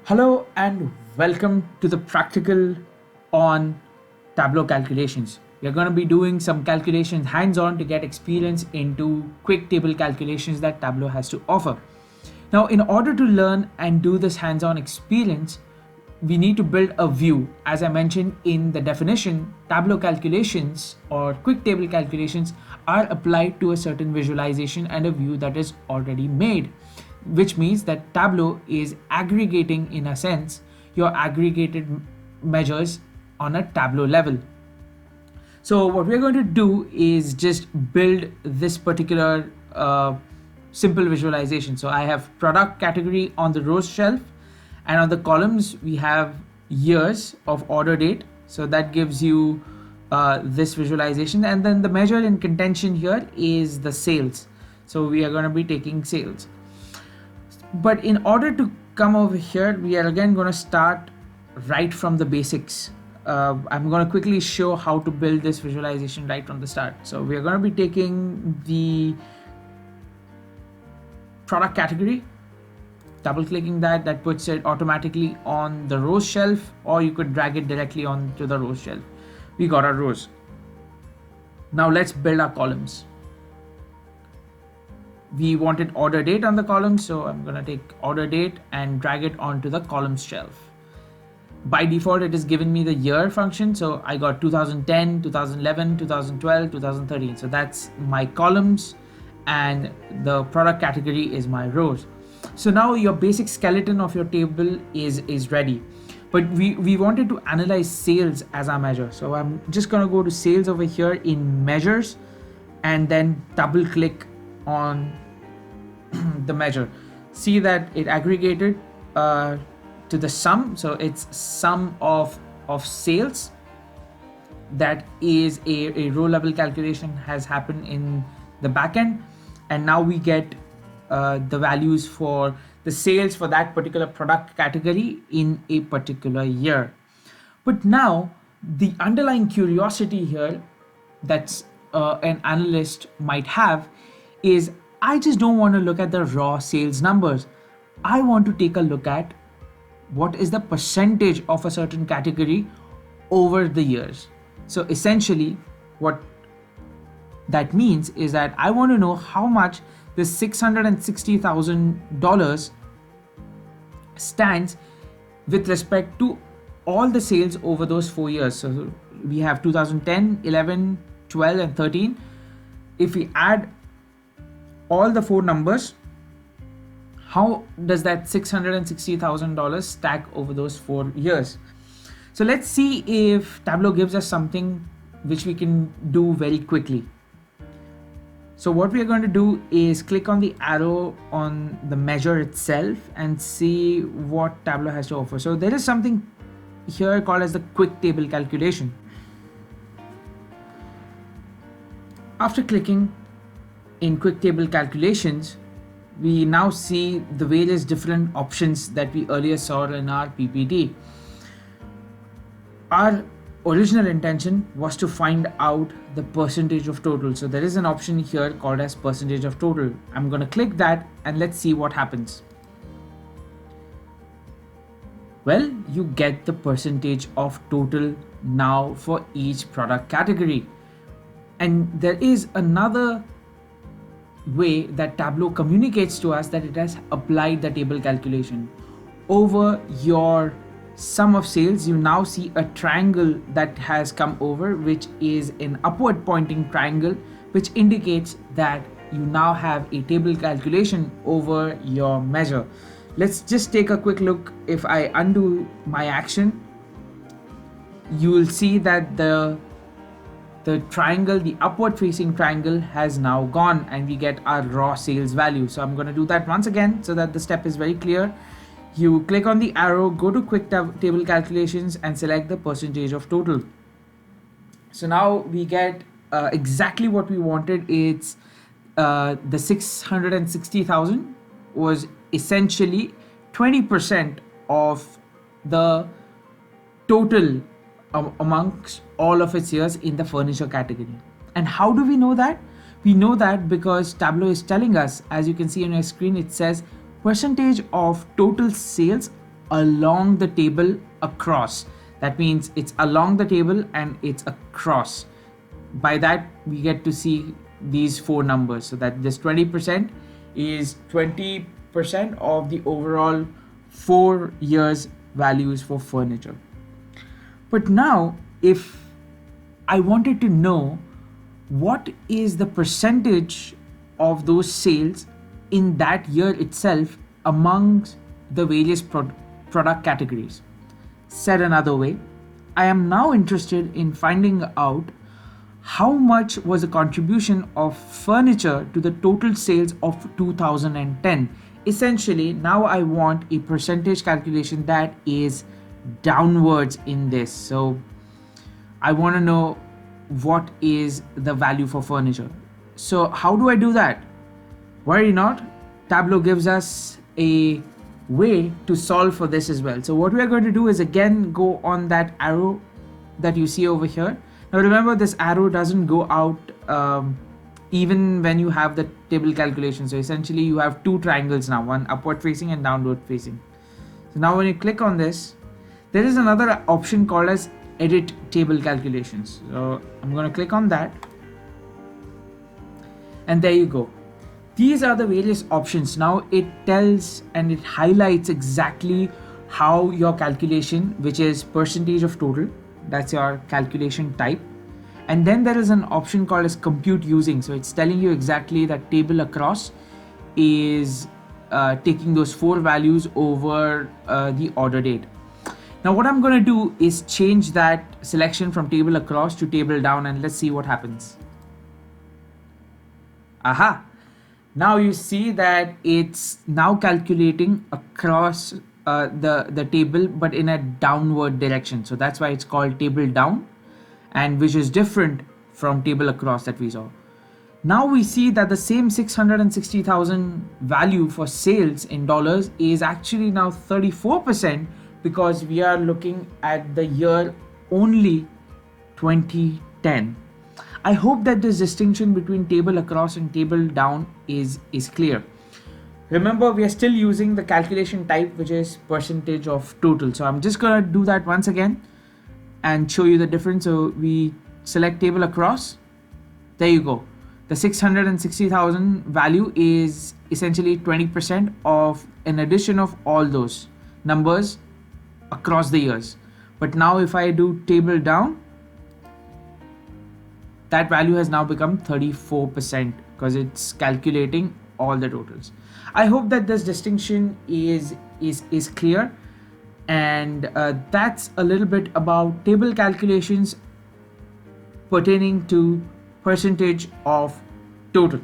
Hello and welcome to the practical on Tableau calculations. We are going to be doing some calculations hands-on to get experience into quick table calculations that Tableau has to offer. Now, in order to learn and do this hands-on experience, we need to build a view. As I mentioned in the definition, Tableau calculations or quick table calculations are applied to a certain visualization and a view that is already made, which means that Tableau is aggregating, in a sense, your aggregated measures on a Tableau level. So what we're going to do is just build this particular simple visualization. So I have product category on the rows shelf, and on the columns we have years of order date. So that gives you this visualization, and then the measure in contention here is the sales. So we are going to be taking sales. But in order to come over here, we are again going to start right from the basics. I'm going to quickly show how to build this visualization right from the start. So we are going to be taking the product category, double clicking that puts it automatically on the rows shelf, or you could drag it directly onto the rows shelf. We got our rows. Now let's build our columns. We wanted order date on the column, so I'm going to take order date and drag it onto the columns shelf. By default, it is giving me the year function, so I got 2010, 2011, 2012, 2013. So that's my columns, and the product category is my rows. So now your basic skeleton of your table is ready. But we wanted to analyze sales as our measure. So I'm just going to go to sales over here in measures and then double click on the measure. See that it aggregated to the sum. So it's sum of sales. That is a row level calculation has happened in the backend, and now we get the values for the sales for that particular product category in a particular year. But now the underlying curiosity here that's an analyst might have is, I just don't want to look at the raw sales numbers. I want to take a look at what is the percentage of a certain category over the years. So essentially what that means is that I want to know how much the $660,000 stands with respect to all the sales over those 4 years. So we have 2010, 11, 12 and 13. If we add all the four numbers, how does that $660,000 stack over those 4 years? So let's see if Tableau gives us something which we can do very quickly. So what we are going to do is click on the arrow on the measure itself and see what Tableau has to offer. So there is something here called as the quick table calculation. After clicking in quick table calculations, we now see the various different options that we earlier saw in our PPT. Our original intention was to find out the percentage of total. So there is an option here called as percentage of total. I'm going to click that and let's see what happens. Well, you get the percentage of total now for each product category. And there is another way that Tableau communicates to us that it has applied the table calculation. Over your sum of sales, you now see a triangle that has come over, which is an upward pointing triangle, which indicates that you now have a table calculation over your measure. Let's just take a quick look. If I undo my action, you will see that the triangle, the upward facing triangle has now gone and we get our raw sales value. So I'm going to do that once again so that the step is very clear. You click on the arrow, go to quick table calculations and select the percentage of total. So now we get exactly what we wanted. It's the 660,000 was essentially 20% of the total amongst all of its years in the furniture category. And how do we know that? We know that because Tableau is telling us, as you can see on your screen, it says percentage of total sales along the table across. That means it's along the table and it's across. By that, we get to see these four numbers. So that this 20% is 20% of the overall 4 years values for furniture. But now, if I wanted to know what is the percentage of those sales in that year itself amongst the various product categories. Said another way, I am now interested in finding out how much was the contribution of furniture to the total sales of 2010. Essentially, now I want a percentage calculation that is downwards in this. So I want to know what is the value for furniture. So how do I do that? Worry not, Tableau gives us a way to solve for this as well. So what we are going to do is again go on that arrow that you see over here. Now remember, this arrow doesn't go out even when you have the table calculation. So essentially you have two triangles now, one upward facing and downward facing. So now when you click on this, there is another option called as edit table calculations. So I'm going to click on that, and there you go. These are the various options. Now it tells and it highlights exactly how your calculation, which is percentage of total, that's your calculation type. And then there is an option called as compute using. So it's telling you exactly that table across is taking those four values over the order date. Now what I'm going to do is change that selection from table across to table down, and let's see what happens. Aha! Now you see that it's now calculating across the table, but in a downward direction. So that's why it's called table down, and which is different from table across that we saw. Now we see that the same 660,000 value for sales in dollars is actually now 34%, because we are looking at the year only 2010. I hope that this distinction between table across and table down is clear. Remember, we are still using the calculation type, which is percentage of total. So I'm just going to do that once again and show you the difference. So we select table across. There you go. The 660,000 value is essentially 20% of an addition of all those numbers across the years. But now if I do table down, that value has now become 34% because it's calculating all the totals. I hope that this distinction is clear, and that's a little bit about table calculations pertaining to percentage of total.